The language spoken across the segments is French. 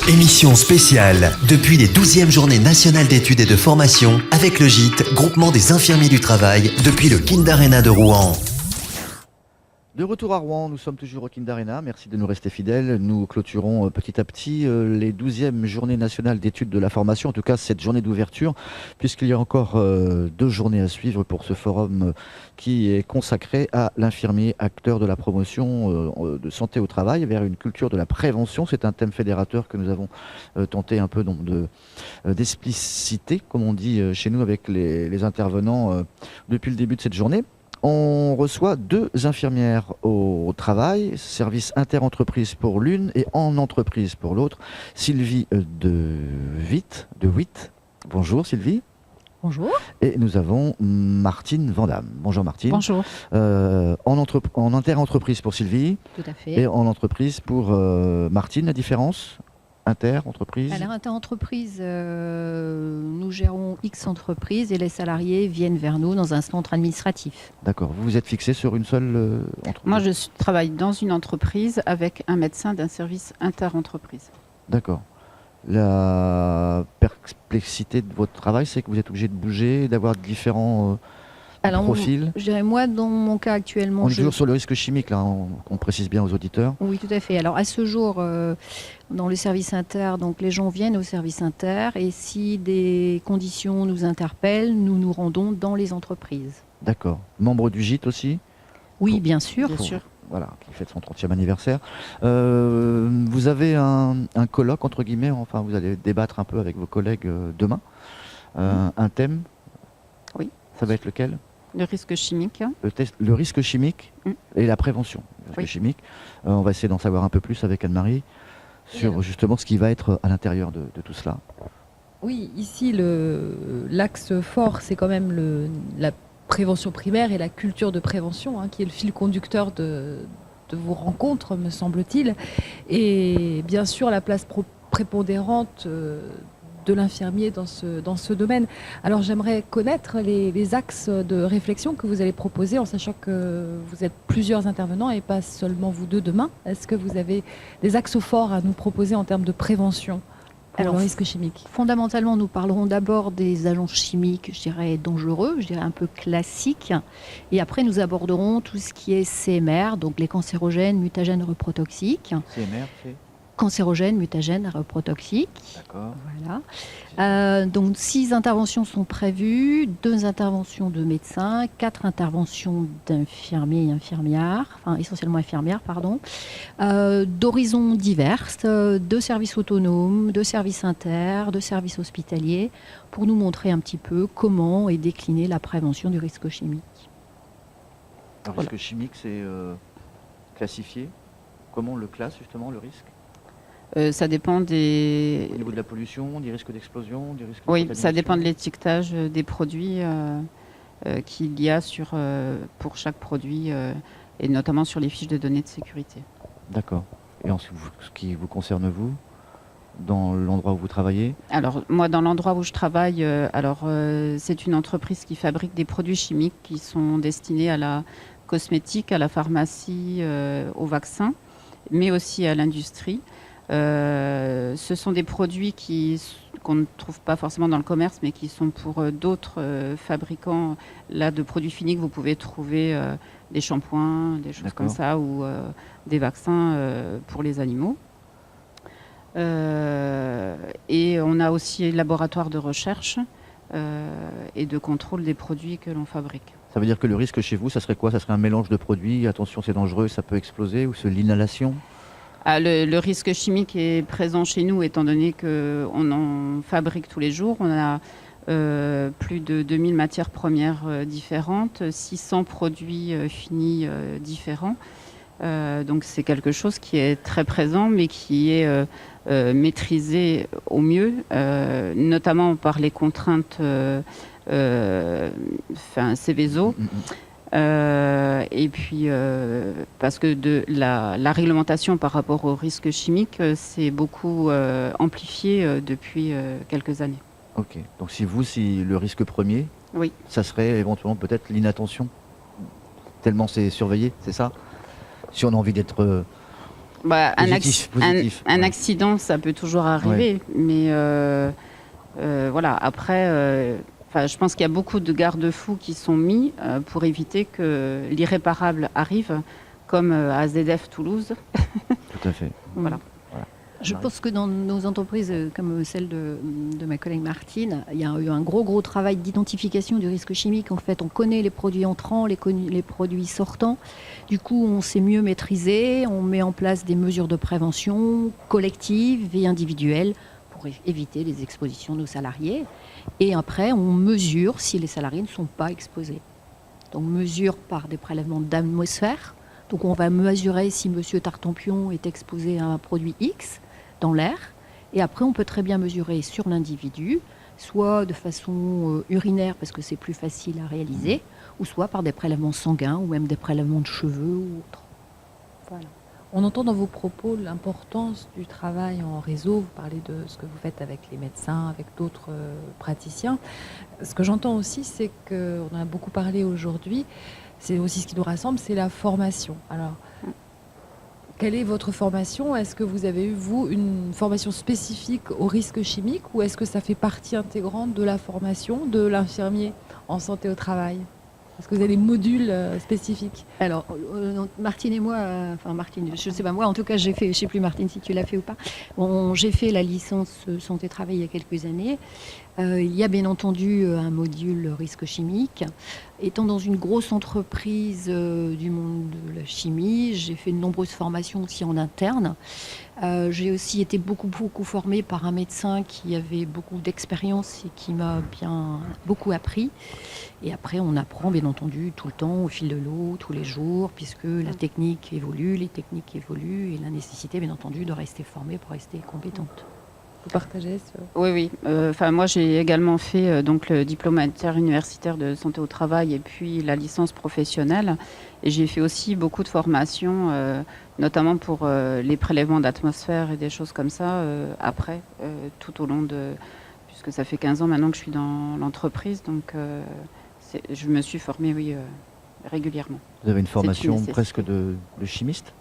Émission spéciale depuis les 12e journées nationales d'études et de formation avec le GIT, groupement des infirmiers du travail, depuis le Kind Arena de Rouen. De retour à Rouen, nous sommes toujours au Kind Arena. Merci de nous rester fidèles. Nous clôturons petit à petit les 12e journées nationales d'études de la formation, en tout cas cette journée d'ouverture, puisqu'il y a encore 2 journées à suivre pour ce forum qui est consacré à l'infirmier, acteur de la promotion de santé au travail vers une culture de la prévention. C'est un thème fédérateur que nous avons tenté un peu d'expliciter, comme on dit chez nous avec les intervenants depuis le début de cette journée. On reçoit 2 infirmières au travail, service inter-entreprise pour l'une et en entreprise pour l'autre. Sylvie de Witt. Bonjour Sylvie. Bonjour. Et nous avons Martine Vandamme. Bonjour Martine. Bonjour. En inter-entreprise pour Sylvie. Tout à fait. Et en entreprise pour Martine, la différence ? Inter-entreprise. Alors, inter-entreprise, nous gérons X entreprises et les salariés viennent vers nous dans un centre administratif. D'accord. Vous vous êtes fixé sur une seule entreprise ? Moi, je travaille dans une entreprise avec un médecin d'un service inter-entreprise. D'accord. La perplexité de votre travail, c'est que vous êtes obligé de bouger, d'avoir différents profils. Je dirais, moi, dans mon cas actuellement... On est toujours sur le risque chimique, là, on précise bien aux auditeurs. Oui, tout à fait. Alors, à ce jour, dans le service inter, donc les gens viennent au service inter et si des conditions nous interpellent, nous nous rendons dans les entreprises. D'accord. Membre du GIT aussi ? Oui, bien sûr. Bien sûr. Voilà, qui fête son 30e anniversaire. Vous avez un colloque, entre guillemets, enfin vous allez débattre un peu avec vos collègues demain. Un thème ? Oui. Ça va être lequel ? Le risque chimique. Le risque chimique et la prévention. Le risque chimique. On va essayer d'en savoir un peu plus avec Anne-Marie sur justement ce qui va être à l'intérieur de tout cela. Oui, ici, l'axe fort, c'est quand même la prévention primaire et la culture de prévention, qui est le fil conducteur de vos rencontres, me semble-t-il. Et bien sûr, la place prépondérante de l'infirmier dans ce domaine. Alors, j'aimerais connaître les axes de réflexion que vous allez proposer, en sachant que vous êtes plusieurs intervenants et pas seulement vous deux demain. Est-ce que vous avez des axes forts à nous proposer en termes de prévention ? Alors, le risque chimique. Fondamentalement, nous parlerons d'abord des agents chimiques, je dirais dangereux, je dirais un peu classiques. Et après, nous aborderons tout ce qui est CMR, donc les cancérogènes, mutagènes, reprotoxiques. CMR, c'est cancérogènes, mutagènes, reprotoxiques. D'accord. Voilà. Donc 6 interventions sont prévues, 2 interventions de médecins, 4 interventions d'infirmiers et infirmières, enfin essentiellement infirmières, pardon, d'horizons diverses, de services autonomes, de services inter, de services hospitaliers, pour nous montrer un petit peu comment est déclinée la prévention du risque chimique. Le risque chimique, c'est classifié. Comment on le classe justement, le risque ? Ça dépend des... Au niveau de la pollution, des risques d'explosion, des risques de Oui, contamination. ça dépend de l'étiquetage des produits qu'il y a pour chaque produit et notamment sur les fiches de données de sécurité. D'accord. Et en ce qui vous concerne, vous, dans l'endroit où vous travaillez ? Alors, moi, dans l'endroit où je travaille, c'est une entreprise qui fabrique des produits chimiques qui sont destinés à la cosmétique, à la pharmacie, aux vaccins, mais aussi à l'industrie. Ce sont des produits qu'on ne trouve pas forcément dans le commerce, mais qui sont pour d'autres fabricants de produits finis que vous pouvez trouver des shampoings, des choses comme ça, ou des vaccins pour les animaux. Et on a aussi un laboratoire de recherche et de contrôle des produits que l'on fabrique. Ça veut dire que le risque chez vous, ça serait quoi ? Ça serait un mélange de produits, attention c'est dangereux, ça peut exploser, ou c'est l'inhalation ? Le risque chimique est présent chez nous étant donné qu'on en fabrique tous les jours. On a plus de 2000 matières premières différentes, 600 produits finis différents. Donc c'est quelque chose qui est très présent mais qui est maîtrisé au mieux, notamment par les contraintes Seveso. Et puis, parce que la réglementation par rapport au risque chimique s'est beaucoup amplifiée depuis quelques années. Ok. Donc si le risque premier, oui, ça serait éventuellement peut-être l'inattention, tellement c'est surveillé, c'est ça ? Si on a envie d'être Bah, Positif. un Ouais. accident, ça peut toujours arriver, mais voilà. Après, je pense qu'il y a beaucoup de garde-fous qui sont mis pour éviter que l'irréparable arrive, comme à AZF Toulouse. Tout à fait. Voilà. Je pense que dans nos entreprises, comme celle de ma collègue Martine, il y a eu un gros travail d'identification du risque chimique. En fait, on connaît les produits entrants, les produits sortants. Du coup, on sait mieux maîtriser. On met en place des mesures de prévention collectives et individuelles pour éviter les expositions de nos salariés. Et après, on mesure si les salariés ne sont pas exposés. Donc, mesure par des prélèvements d'atmosphère. Donc, on va mesurer si Monsieur Tartampion est exposé à un produit X dans l'air. Et après, on peut très bien mesurer sur l'individu, soit de façon urinaire, parce que c'est plus facile à réaliser, ou soit par des prélèvements sanguins, ou même des prélèvements de cheveux ou autres. Voilà. On entend dans vos propos l'importance du travail en réseau. Vous parlez de ce que vous faites avec les médecins, avec d'autres praticiens. Ce que j'entends aussi, c'est qu'on en a beaucoup parlé aujourd'hui, c'est aussi ce qui nous rassemble, c'est la formation. Alors, quelle est votre formation? Est-ce que vous avez eu, vous, une formation spécifique aux risques chimiques ou est-ce que ça fait partie intégrante de la formation de l'infirmier en santé au travail? Est-ce que vous avez des modules spécifiques? Alors, Martine et moi, Martine, je ne sais pas, moi en tout cas, j'ai fait, je ne sais plus Martine si tu l'as fait ou pas, j'ai fait la licence santé-travail il y a quelques années. Il y a bien entendu un module risque chimique. Étant dans une grosse entreprise du monde de la chimie, j'ai fait de nombreuses formations aussi en interne. J'ai aussi été beaucoup formée par un médecin qui avait beaucoup d'expérience et qui m'a beaucoup appris. Et après, on apprend bien entendu tout le temps, au fil de l'eau, tous les jours, puisque la technique évolue, les techniques évoluent et la nécessité bien entendu de rester formée pour rester compétente. Vous partagez ce... Oui. Moi, j'ai également fait donc le diplôme interuniversitaire de santé au travail et puis la licence professionnelle. Et j'ai fait aussi beaucoup de formations, notamment pour les prélèvements d'atmosphère et des choses comme ça, après, tout au long de... Puisque ça fait 15 ans maintenant que je suis dans l'entreprise, donc je me suis formée, régulièrement. Vous avez une formation nécessité. presque de chimiste?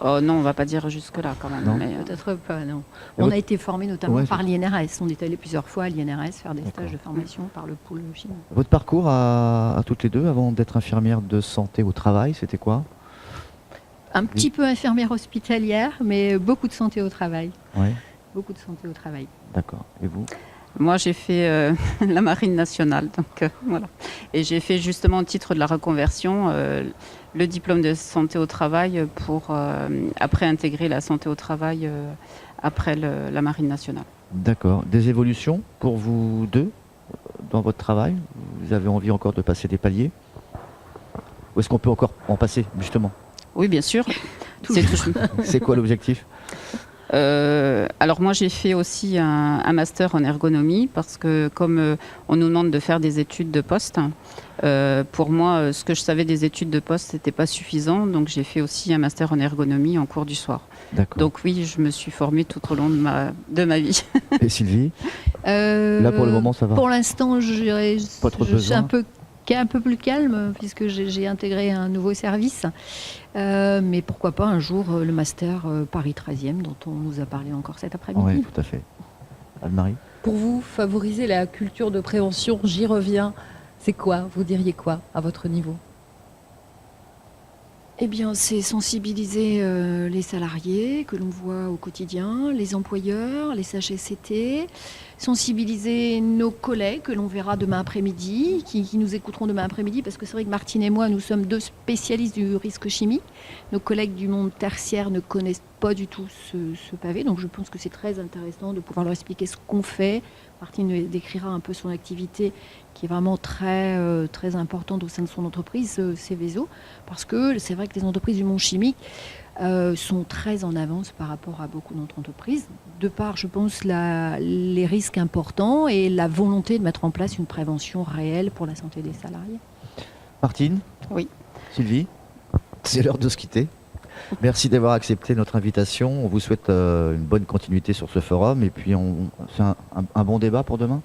Oh non, on ne va pas dire jusque-là quand même. Non. Mais, Peut-être pas, non. Et On votre- a été formés notamment Ouais, par l'INRS. On est allé plusieurs fois à l'INRS faire des D'accord. stages de formation par le pôle chimie. Votre parcours à toutes les deux, avant d'être infirmière de santé au travail, c'était quoi? Un petit peu infirmière hospitalière, mais beaucoup de santé au travail. Oui, Beaucoup de santé au travail. d'accord. Et vous? Moi, j'ai fait la Marine nationale, donc voilà. Et j'ai fait justement au titre de la reconversion le diplôme de santé au travail pour après intégrer la santé au travail après la Marine nationale. D'accord. Des évolutions pour vous deux dans votre travail? Vous avez envie encore de passer des paliers? Ou est-ce qu'on peut encore en passer, justement? Oui, bien sûr. Toujours. C'est quoi l'objectif? Alors moi j'ai fait aussi un master en ergonomie parce que comme on nous demande de faire des études de poste, pour moi ce que je savais des études de poste n'était pas suffisant, donc j'ai fait aussi un master en ergonomie en cours du soir. D'accord. Donc oui, je me suis formée tout au long de ma vie. Et Sylvie? Là, pour le moment, ça va? Pour l'instant, je Pas trop de suis besoin. un peu plus calme puisque j'ai intégré un nouveau service. Mais pourquoi pas un jour le master Paris 13e dont on nous a parlé encore cet après-midi. Oui, tout à fait. Anne-Marie? Pour vous, favoriser la culture de prévention, j'y reviens, c'est quoi? Vous diriez quoi à votre niveau? Eh bien, c'est sensibiliser les salariés que l'on voit au quotidien, les employeurs, les CHSCT, sensibiliser nos collègues que l'on verra demain après-midi, qui nous écouteront demain après-midi, parce que c'est vrai que Martine et moi, nous sommes deux spécialistes du risque chimique. Nos collègues du monde tertiaire ne connaissent pas du tout ce pavé, donc je pense que c'est très intéressant de pouvoir leur expliquer ce qu'on fait. Martine décrira un peu son activité qui est vraiment très, très importante au sein de son entreprise, Céveso, parce que c'est vrai que les entreprises du monde chimique sont très en avance par rapport à beaucoup d'autres entreprises, de par, je pense, les risques importants et la volonté de mettre en place une prévention réelle pour la santé des salariés. Martine? Oui. Sylvie? C'est l'heure de se quitter. Merci d'avoir accepté notre invitation. On vous souhaite une bonne continuité sur ce forum. Et puis, c'est un bon débat pour demain?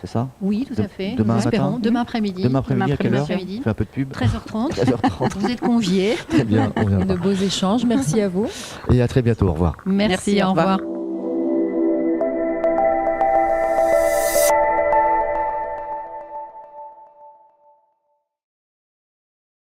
c'est ça? Oui, tout à fait. Demain Nous espérons. matin Demain après-midi. Demain après-midi, à quelle heure? après-midi. On fait un peu de pub. 13h30. 13h30. Vous êtes conviés. Très bien, on viendra. De beaux échanges. Merci à vous. Et à très bientôt, au revoir. Merci, Merci, au au revoir. revoir.